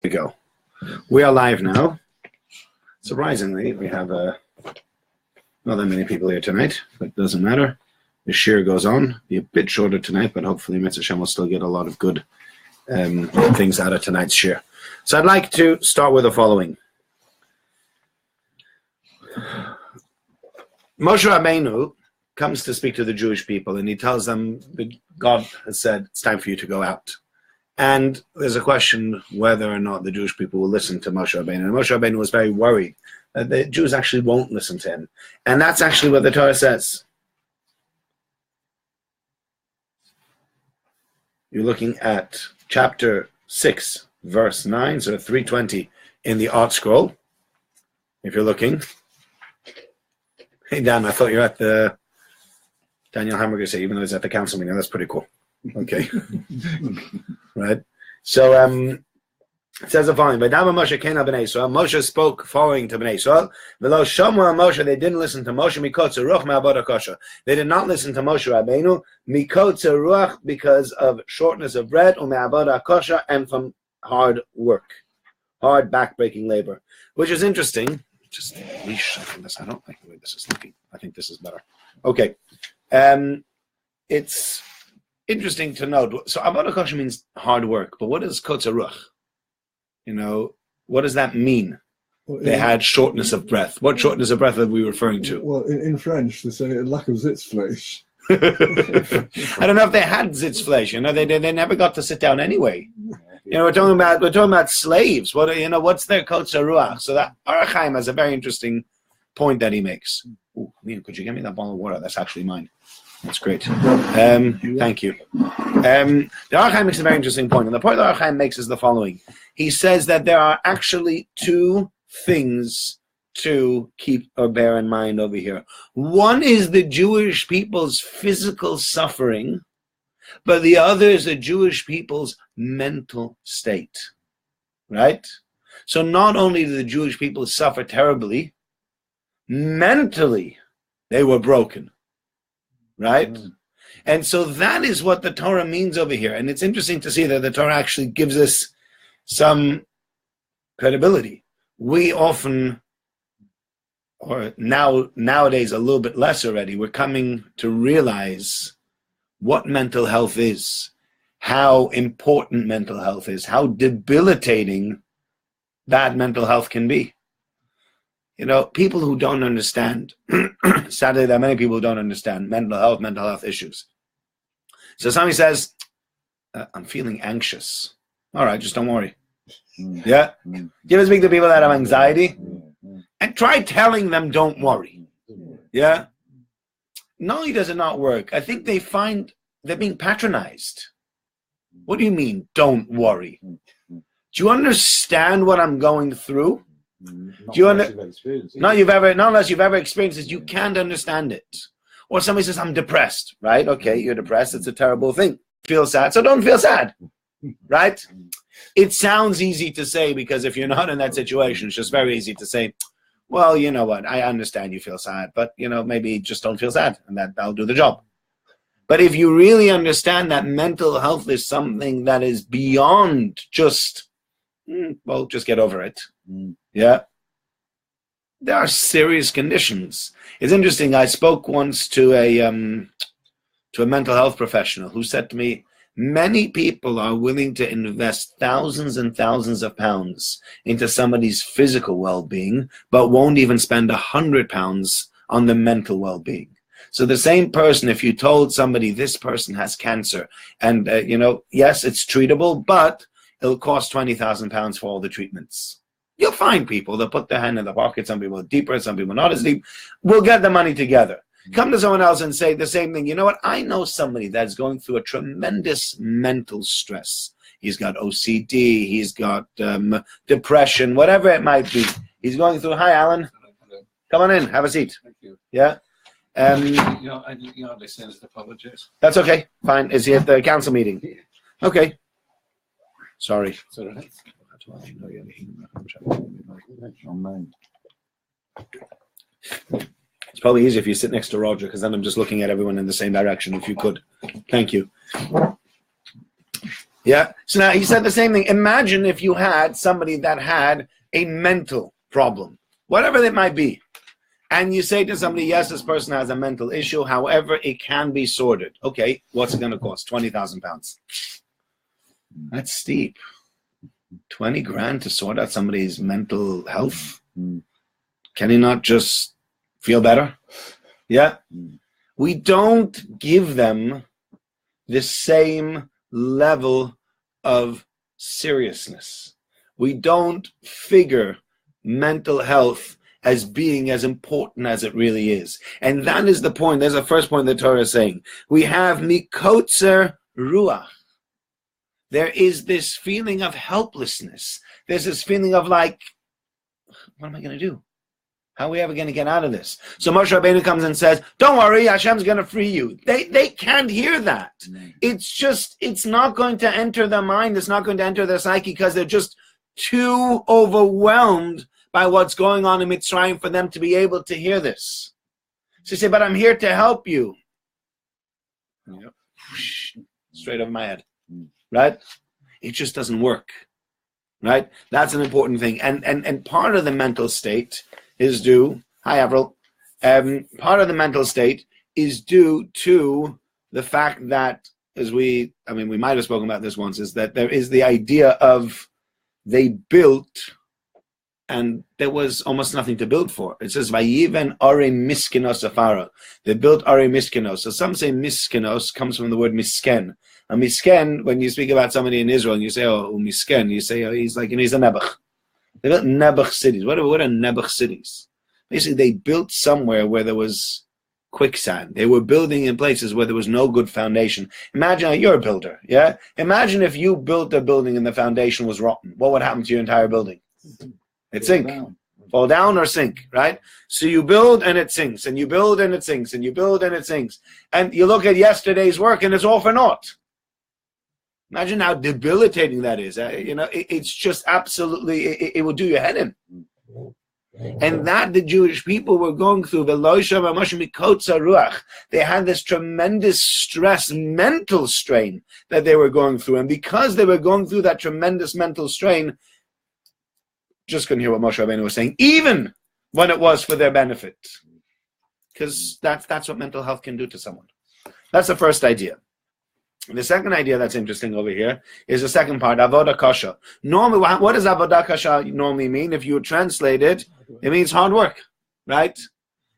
We go. We are live now. Surprisingly, we have not that many people here tonight, but it doesn't matter. The shir goes on. Be a bit shorter tonight, but hopefully Mitzvah Shem will still get a lot of good things out of tonight's shir. So I'd like to start with the following. Moshe Rabbeinu comes to speak to the Jewish people, and he tells them that God has said it's time for you to go out. And there's a question whether or not the Jewish people will listen to Moshe Rabbeinu. And Moshe Rabbeinu was very worried that the Jews actually won't listen to him. And that's actually what the Torah says. You're looking at chapter 6, verse 9, so 320 in the Art Scroll. If you're looking. Hey, Dan, I thought you were at the Daniel Hamburger say, even though he's at the council meeting. That's pretty cool. Okay. Right. So it says the following: Moshe came to Bnei Yisrael. Moshe spoke following to Bnei Yisrael. V'lo shomu Moshe, they didn't listen to Moshe. Mikotze ruach me'avodah kosher. They did not listen to Moshe Rabbeinu. Mikotze ruach, because of shortness of bread, u'me'avodah kosher, and from hard work, hard back-breaking labor, which is interesting. Just reshuffle this. I don't like the way this is looking. I think this is better. Okay. It's interesting to note. So avodah kosher means hard work, but what is kotzer ruach? You know, what does that mean? Well, they had shortness of breath. What shortness of breath are we referring to? Well, in French, they say lack of sitzfleisch. I don't know if they had sitzfleisch. You know, they never got to sit down anyway. You know, we're talking about slaves. What, you know, what's their kotzer ruach? So that Orach Chaim has a very interesting point that he makes. Ooh, Liam, could you give me that bottle of water? That's actually mine. That's great. Thank you. The Orach Chaim makes a very interesting point. And the point the Orach Chaim makes is the following. He says that there are actually two things to keep or bear in mind over here. One is the Jewish people's physical suffering, but the other is the Jewish people's mental state. Right? So not only did the Jewish people suffer terribly, mentally they were broken. Right? And so that is what the Torah means over here. And it's interesting to see that the Torah actually gives us some credibility. We often, or nowadays a little bit less already, we're coming to realize what mental health is, how important mental health is, how debilitating bad mental health can be. You know, people who don't understand, sadly, there are many people who don't understand mental health issues. So somebody says, I'm feeling anxious. All right, just don't worry. Yeah? Do you ever speak to people that have anxiety? And try telling them, don't worry. Yeah? Not only does it not work, I think they find they're being patronized. What do you mean, don't worry? Do you understand what I'm going through? Unless you've ever experienced it, you can't understand it. Or somebody says, I'm depressed, right? Okay, you're depressed. It's a terrible thing. Feel sad, so don't feel sad, right? It sounds easy to say because if you're not in that situation, it's just very easy to say, well, you know what? I understand you feel sad, but, you know, maybe just don't feel sad and that'll do the job. But if you really understand that mental health is something that is beyond just, well, just get over it. Yeah. There are serious conditions. It's interesting. I spoke once to a mental health professional who said to me, many people are willing to invest thousands and thousands of pounds into somebody's physical well-being, but won't even spend £100 on the mental well-being. So the same person, if you told somebody this person has cancer and, you know, yes, it's treatable, but it'll cost £20,000 for all the treatments. You'll find people that put their hand in the pocket. Some people are deeper, some people not as deep. We'll get the money together. Come to someone else and say the same thing. You know what? I know somebody that's going through a tremendous mental stress. He's got OCD. He's got depression, whatever it might be. He's going through. Hi, Alan. Come on in. Have a seat. Thank you. Yeah. You're listening to apologies. That's okay. Fine. Is he at the council meeting? Okay. Sorry. It's all right. It's probably easier if you sit next to Roger, because then I'm just looking at everyone in the same direction, if you could. Thank you. Yeah. So now he said the same thing. Imagine if you had somebody that had a mental problem, whatever it might be. And you say to somebody, yes, this person has a mental issue. However, it can be sorted. Okay, what's it going to cost? 20,000 pounds. That's steep. 20 grand to sort out somebody's mental health. Can he not just feel better? Yeah. We don't give them the same level of seriousness. We don't figure mental health as being as important as it really is. And that is the point. There's the first point the Torah is saying. We have mikotzer ruach. There is this feeling of helplessness. There's this feeling of like, what am I going to do? How are we ever going to get out of this? So Moshe Rabbeinu comes and says, don't worry, Hashem's going to free you. They can't hear that. It's not going to enter their mind. It's not going to enter their psyche because they're just too overwhelmed by what's going on in Mitzrayim for them to be able to hear this. So you say, but I'm here to help you. Yep. Straight over my head. Right? It just doesn't work. Right? That's an important thing. And part of the mental state is due, hi Avril, part of the mental state is due to the fact that, we might have spoken about this once, is that there is the idea of they built and there was almost nothing to build for. It says, Vayiven Are Miskinos Afara. They built Are Miskinos. So some say Miskinos comes from the word misken. A misken, when you speak about somebody in Israel and you say, oh, misken, you say, oh, he's a Nebuch. They built Nebuch cities. What are Nebuch cities? Basically, they built somewhere where there was quicksand. They were building in places where there was no good foundation. Imagine, you're a builder, yeah? Imagine if you built a building and the foundation was rotten. What would happen to your entire building? It'd sink. Fall down or sink, right? So you build and it sinks, and you build and it sinks, and you build and it sinks. And you look at yesterday's work and it's all for naught. Imagine how debilitating that is. It's just absolutely, it will do your head in. And that the Jewish people were going through, they had this tremendous stress, mental strain that they were going through. And because they were going through that tremendous mental strain, just couldn't hear what Moshe Rabbeinu was saying, even when it was for their benefit. Because that's what mental health can do to someone. That's the first idea. The second idea that's interesting over here is the second part, avodah kasha. Normally, what does avodah kasha normally mean? If you translate it, it means hard work, right?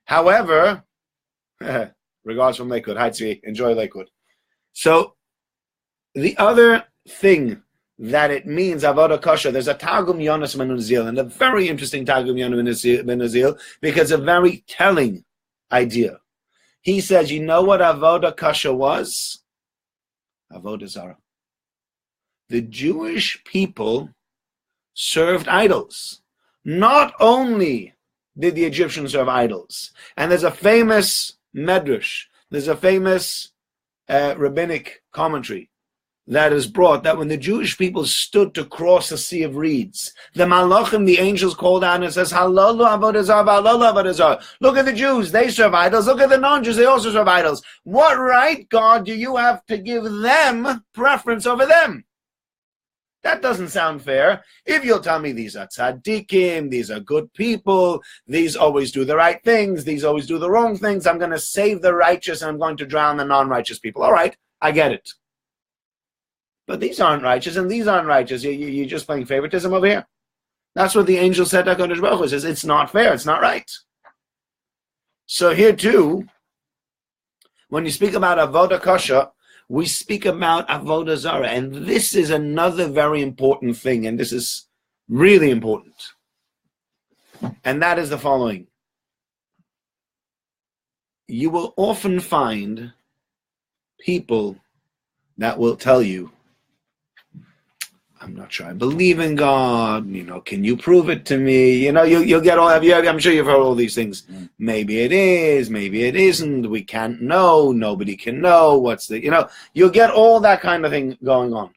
However, regards from Lakewood. Hi, Tzvi. Enjoy Lakewood. So, the other thing that it means, avodah kasha, there's a Targum Yonas ben Uzziel, and a very interesting Targum Yonas ben Uzziel, because a very telling idea. He says, you know what avodah kasha was? Avodah Zarah. The Jewish people served idols. Not only did the Egyptians serve idols, and there's a famous medrash, there's a famous rabbinic commentary that is brought that when the Jewish people stood to cross the Sea of Reeds, the Malachim, the angels, called out and says, Halalu avodah zarah, halalu avodah zarah. Look at the Jews, they serve idols. Look at the non-Jews, they also serve idols. What right, God, do you have to give them preference over them? That doesn't sound fair. If you'll tell me these are tzaddikim, these are good people, these always do the right things, these always do the wrong things, I'm going to save the righteous and I'm going to drown the non-righteous people. All right, I get it. But these aren't righteous and these aren't righteous. You're just playing favoritism over here. That's what the angel said to HaKadosh Baruch Hu, says it's not fair, it's not right. So here too, when you speak about avodah kasha, we speak about avodah zarah, and this is another very important thing, and this is really important. And that is the following. You will often find people that will tell you, I'm not sure I believe in God, can you prove it to me? You'll get all, I'm sure you've heard all these things. Maybe it is, maybe it isn't, we can't know, nobody can know, you'll get all that kind of thing going on,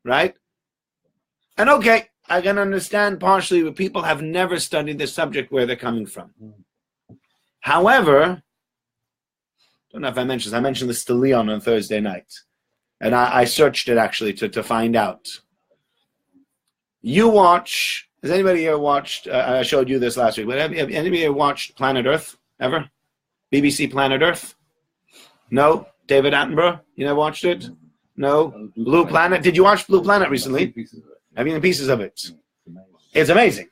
right? And okay, I can understand partially that people have never studied the subject where they're coming from. However, I don't know if I mentioned this to Leon on Thursday night. And I searched it actually to find out. You watch, has anybody here watched, I showed you this last week, but have anybody here watched Planet Earth ever? BBC Planet Earth? No? David Attenborough? You never watched it? No? Blue Planet? Did you watch Blue Planet recently? Have you seen pieces of it? It's amazing.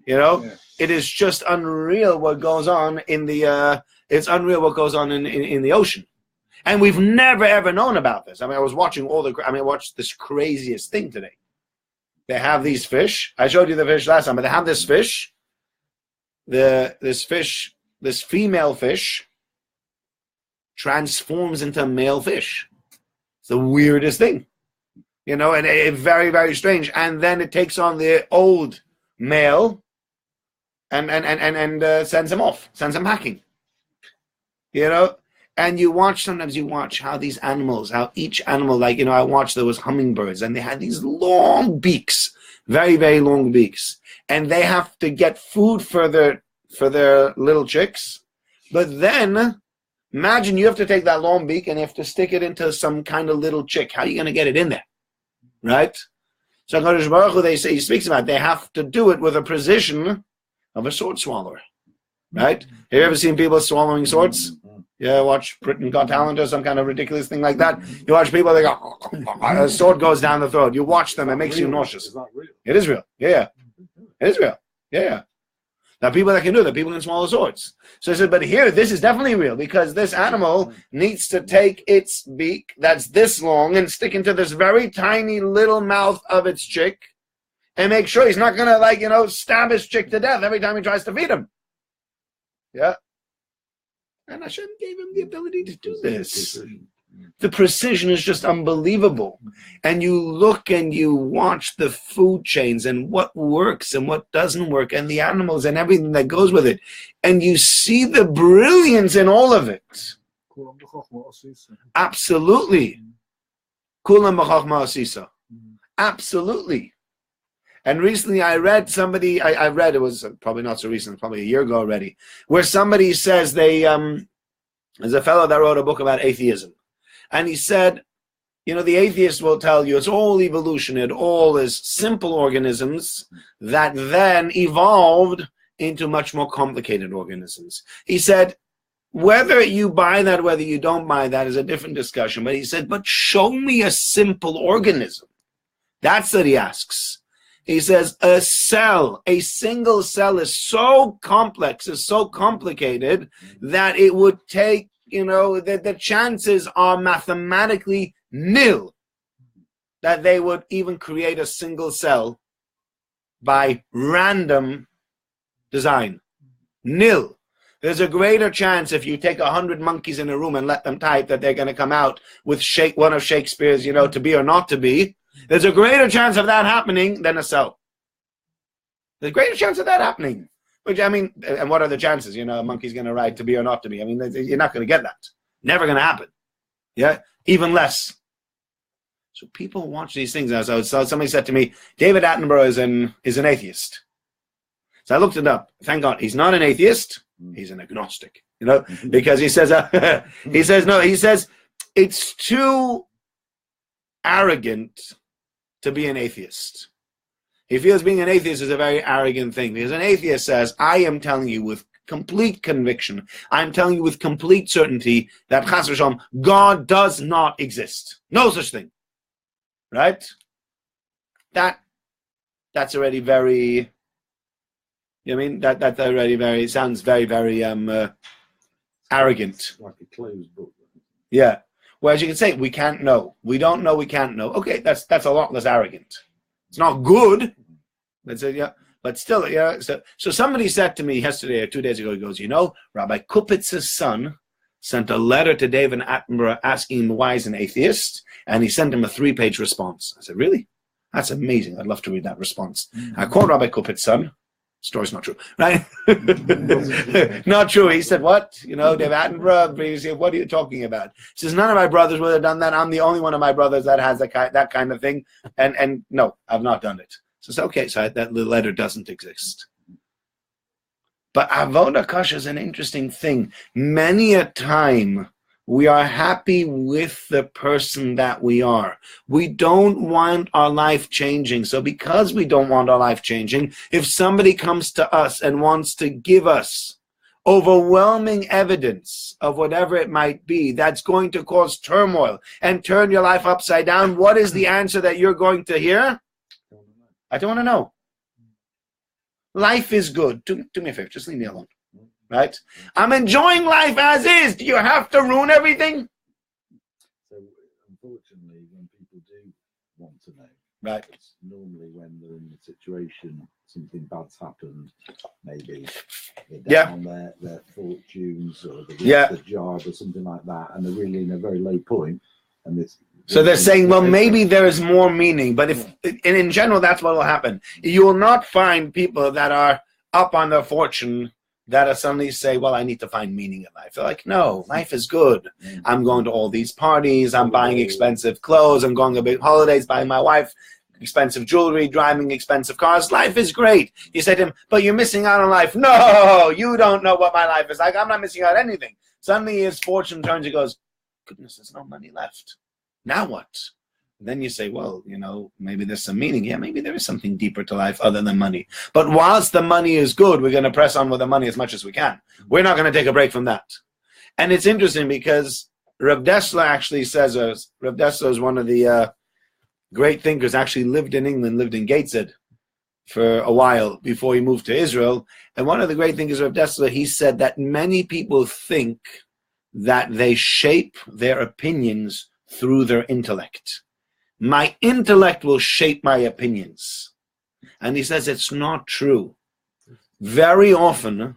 You know? Yeah. It is just unreal what goes on in the, it's unreal what goes on in the ocean. And we've never ever known about this. I mean, I watched this craziest thing today. They have these fish. I showed you the fish last time, but they have this fish. This female fish transforms into a male fish. It's the weirdest thing, you know, and very, very strange. And then it takes on the old male and sends him off, sends him packing, you know. And sometimes you watch how these animals, how each animal, like, you know, I watched, there was hummingbirds and they had these long beaks, very, very long beaks. And they have to get food for their little chicks. But then, imagine you have to take that long beak and you have to stick it into some kind of little chick. How are you going to get it in there? Right? So HaKadosh Baruch Hu, he speaks about, they have to do it with a precision of a sword swallower. Right? Have you ever seen people swallowing swords? Yeah, watch Britain Got Talent or some kind of ridiculous thing like that. You watch people, they go, a sword goes down the throat. You watch them, it makes you nauseous. Is that real? It is real. Yeah. It is real. Yeah. There are people that can do that. People can swallow swords. So I said, but here, this is definitely real because this animal needs to take its beak that's this long and stick into this very tiny little mouth of its chick and make sure he's not going to, like, you know, stab his chick to death every time he tries to feed him. Yeah. And Hashem gave him the ability to do this. The precision is just unbelievable. And you look and you watch the food chains and what works and what doesn't work and the animals and everything that goes with it. And you see the brilliance in all of it. Absolutely. Kulam b'chokhmah asisa. Absolutely. And recently I read somebody, I read, it was probably not so recent, probably a year ago already, where somebody says there's a fellow that wrote a book about atheism. And he said, you know, the atheist will tell you it's all evolution, it all is simple organisms that then evolved into much more complicated organisms. He said, whether you buy that, whether you don't buy that is a different discussion. But he said, but show me a simple organism. That's what he asks. He says a cell, a single cell is so complex, is so complicated that it would take, you know, that the chances are mathematically nil that they would even create a single cell by random design. Nil. There's a greater chance if you take 100 monkeys in a room and let them type that they're going to come out with one of Shakespeare's, you know, To Be or Not to Be. There's a greater chance of that happening than a cell. There's a greater chance of that happening. Which, I mean, and what are the chances? You know, a monkey's going to write To Be or Not to Be. I mean, you're not going to get that. Never going to happen. Yeah? Even less. So people watch these things. So somebody said to me, David Attenborough is an atheist. So I looked it up. Thank God. He's not an atheist. He's an agnostic. You know, because he says, he says, it's too arrogant to be an atheist. He feels being an atheist is a very arrogant thing because an atheist says, I am telling you with complete conviction, I'm telling you with complete certainty that Chas v'Shalom, God does not exist. No such thing. Right? That's already very, you know what I mean? That's already very, sounds very, very arrogant. Like a closed book. Yeah. Whereas you can say, we can't know. We don't know, we can't know. Okay, that's a lot less arrogant. It's not good. But still, yeah. So somebody said to me yesterday or 2 days ago, he goes, you know, Rabbi Kupitz's son sent a letter to David Attenborough asking him why he's an atheist, and he sent him a 3-page response. I said, really? That's amazing. I'd love to read that response. I called Rabbi Kupitz's son. Story's not true, right? Not true. He said, what? You know, David Attenborough previously, what are you talking about? He says, none of my brothers would have done that. I'm the only one of my brothers that has that kind of thing. And no, I've not done it. So it's okay. So that letter doesn't exist. But Avodah Kasha is an interesting thing. Many a time We are happy with the person that we are. We don't want our life changing. So because we don't want our life changing, if somebody comes to us and wants to give us overwhelming evidence of whatever it might be that's going to cause turmoil and turn your life upside down, what is the answer that you're going to hear? I don't want to know. Life is good. Do me a favor, just leave me alone. Right? I'm enjoying life as is. Do you have to ruin everything? So, unfortunately, when people do want to know, right, it's normally when they're in a situation, something bad's happened, maybe they're down on their fortunes or they've lost their job or something like that, and they're really in a very low point, and this. So they're saying, well, maybe there is more meaning, but and in general, that's what will happen. You will not find people that are up on their fortune that suddenly say, well, I need to find meaning in life. They're like, no, life is good. I'm going to all these parties. I'm buying expensive clothes. I'm going to big holidays, buying my wife expensive jewelry, driving expensive cars. Life is great. You say to him, but you're missing out on life. No, you don't know what my life is like. I'm not missing out on anything. Suddenly his fortune turns and goes, goodness, there's no money left. Now what? Then you say, well, you know, maybe there's some meaning. Yeah, maybe there is something deeper to life other than money. But whilst the money is good, we're going to press on with the money as much as we can. We're not going to take a break from that. And it's interesting because Rav Dessler actually says, Rav Dessler is one of the great thinkers, actually lived in England, lived in Gateshead for a while before he moved to Israel. And one of the great thinkers, Rav Dessler, he said that many people think that they shape their opinions through their intellect. My intellect will shape my opinions. And he says it's not true. Very often,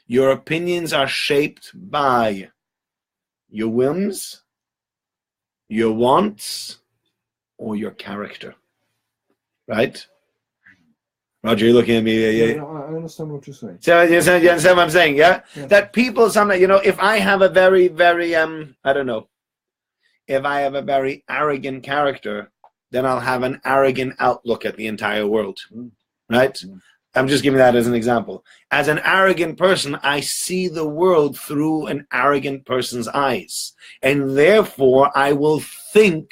your opinions are shaped by your whims, your wants, or your character. Right? Roger, you're looking at me. Yeah, I understand what you're saying. So you understand what I'm saying, yeah? That people sometimes, you know, if I have a very, very, I don't know, if I have a very arrogant character, then I'll have an arrogant outlook at the entire world, right? I'm just giving that as an example. As an arrogant person, I see the world through an arrogant person's eyes. And therefore, I will think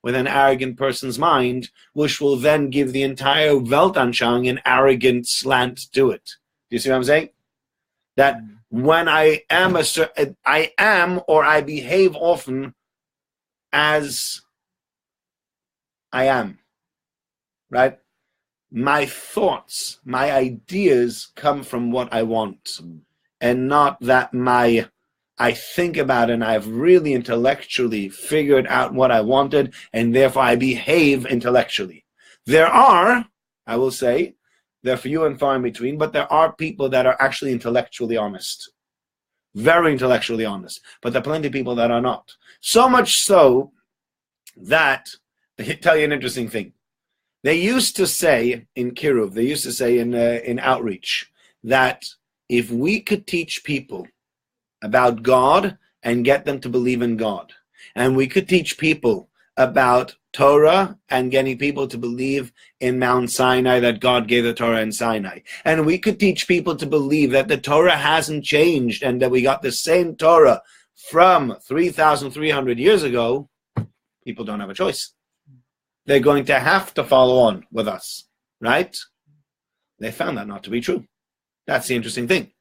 with an arrogant person's mind, which will then give the entire Weltanschauung an arrogant slant to it. Do you see what I'm saying? That when I am or I behave often as I am, right? My thoughts, my ideas come from what I want, and not that I think about it and I've really intellectually figured out what I wanted, and therefore I behave intellectually. There are, I will say, they're few and far in between, but there are people that are actually intellectually honest. Very intellectually honest. But there are plenty of people that are not. So much so that, I'll tell you an interesting thing. They used to say in Kiruv, they used to say in outreach, that if we could teach people about God and get them to believe in God, and we could teach people about Torah and getting people to believe in Mount Sinai, that God gave the Torah in Sinai, and we could teach people to believe that the Torah hasn't changed and that we got the same Torah from 3,300 years ago, people don't have a choice. They're going to have to follow on with us, right? They found that not to be true. That's the interesting thing.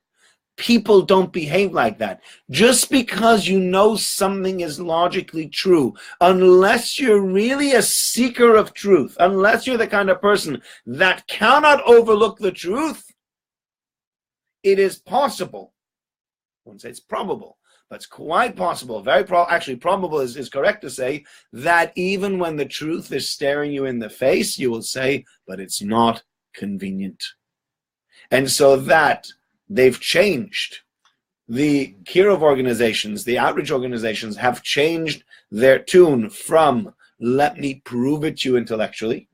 People don't behave like that. Just because you know something is logically true, unless you're really a seeker of truth, unless you're the kind of person that cannot overlook the truth, it is possible. I wouldn't say it's probable, but it's quite possible, actually probable is correct to say, that even when the truth is staring you in the face, you will say, but it's not convenient. And so that they've changed. The Kiruv organizations, the outreach organizations have changed their tune from let me prove it to you intellectually,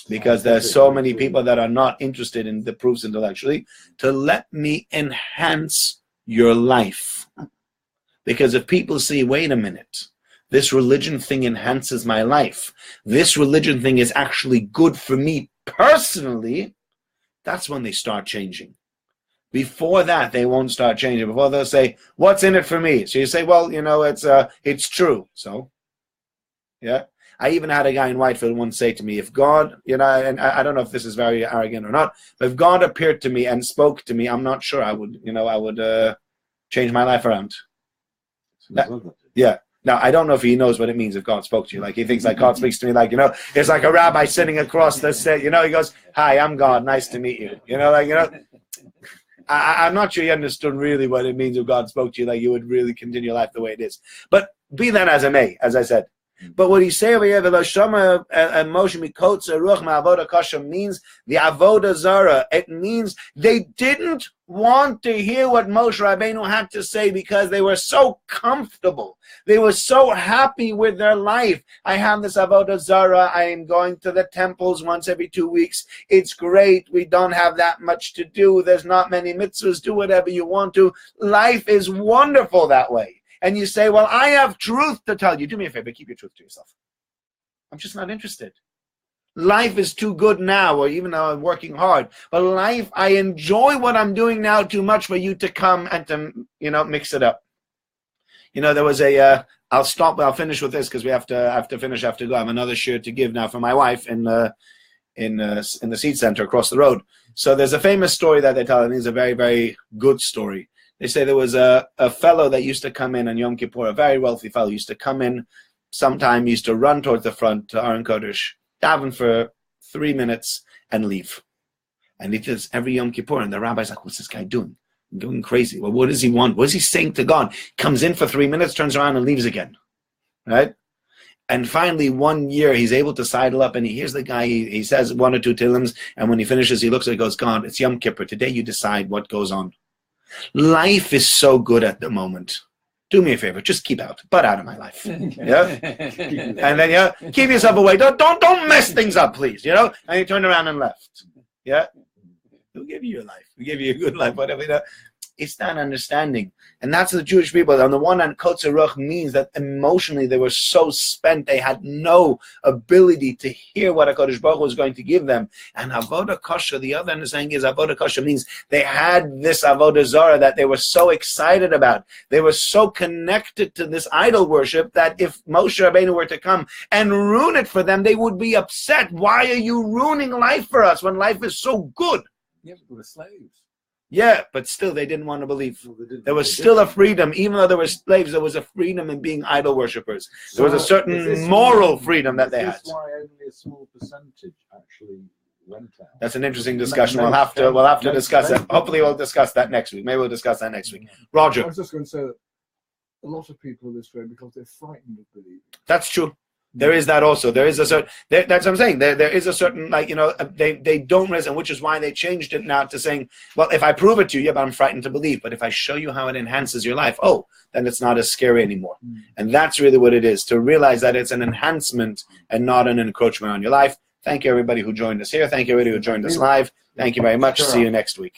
because there's so many people that are not interested in the proofs intellectually, to let me enhance your life. Because if people see, wait a minute, this religion thing enhances my life, this religion thing is actually good for me personally, that's when they start changing. Before that, they won't start changing. Before they'll say, what's in it for me? So you say, well, it's true. So, yeah. I even had a guy in Whitefield once say to me, if God, and I don't know if this is very arrogant or not, but if God appeared to me and spoke to me, I'm not sure I would change my life around. Yeah. Now, I don't know if he knows what it means if God spoke to you. Like, he thinks like God speaks to me like, it's like a rabbi sitting across the stage, he goes, hi, I'm God, nice to meet you. I'm not sure he understood really what it means if God spoke to you, like you would really continue your life the way it is. But be that as it may, as I said. But what he say over here, Moshe Mikotza Ruach Ma'avoda Kasha means the Avoda Zara. It means they didn't want to hear what Moshe Rabbeinu had to say because they were so comfortable. They were so happy with their life. I have this Avoda Zara. I am going to the temples once every 2 weeks. It's great. We don't have that much to do. There's not many mitzvahs. Do whatever you want to. Life is wonderful that way. And you say, well, I have truth to tell you. Do me a favor, keep your truth to yourself. I'm just not interested. Life is too good now, or even though I'm working hard. But life, I enjoy what I'm doing now too much for you to come and to, mix it up. There was I'll finish with this because we have to finish, I have to go. I have another share to give now for my wife in the seed center across the road. So there's a famous story that they tell, and it's a very, very good story. They say there was a fellow that used to come in on Yom Kippur, a very wealthy fellow, used to come in sometime, used to run towards the front to Aron Kodesh, daven for 3 minutes and leave. And he did this every Yom Kippur, and the rabbi's like, what's this guy doing? Going crazy. Well, what does he want? What is he saying to God? Comes in for 3 minutes, turns around and leaves again. Right? And finally, one year, he's able to sidle up, and he hears the guy, he says 1 or 2 Tehillims, and when he finishes, he looks and goes, God, it's Yom Kippur. Today you decide what goes on. Life is so good at the moment. Do me a favor, just keep out, butt out of my life. Yeah, and then keep yourself away. Don't mess things up, please. And he turned around and left. Yeah, we'll give you your life. We give you a good life, whatever. It's that understanding, and that's the Jewish people. On the one hand, Kotzer Ruach means that emotionally they were so spent they had no ability to hear what HaKadosh Baruch Hu was going to give them. And Avodah Kasha, the other understanding is Avodah Kasha means they had this Avodah Zarah that they were so excited about. They were so connected to this idol worship that if Moshe Rabbeinu were to come and ruin it for them, they would be upset. Why are you ruining life for us when life is so good? Yeah, but we're slaves. Yeah, but still they didn't want to believe. There was still a freedom, even though there were slaves, there was a freedom in being idol worshippers. There was a certain moral freedom that they had. Is this why only a small percentage actually went out? That's an interesting discussion. We'll have to discuss that. Hopefully we'll discuss that next week. Maybe we'll discuss that next week. Roger. I was just going to say that a lot of people are this way because they're frightened of believing. That's true. There is that also. There is a certain. That's what I'm saying. There is a certain they don't resonate, which is why they changed it now to saying, well, if I prove it to you, but I'm frightened to believe. But if I show you how it enhances your life, then it's not as scary anymore. And that's really what it is, to realize that it's an enhancement and not an encroachment on your life. Thank you everybody who joined us here. Thank you everybody who joined us live. Thank you very much. See you next week.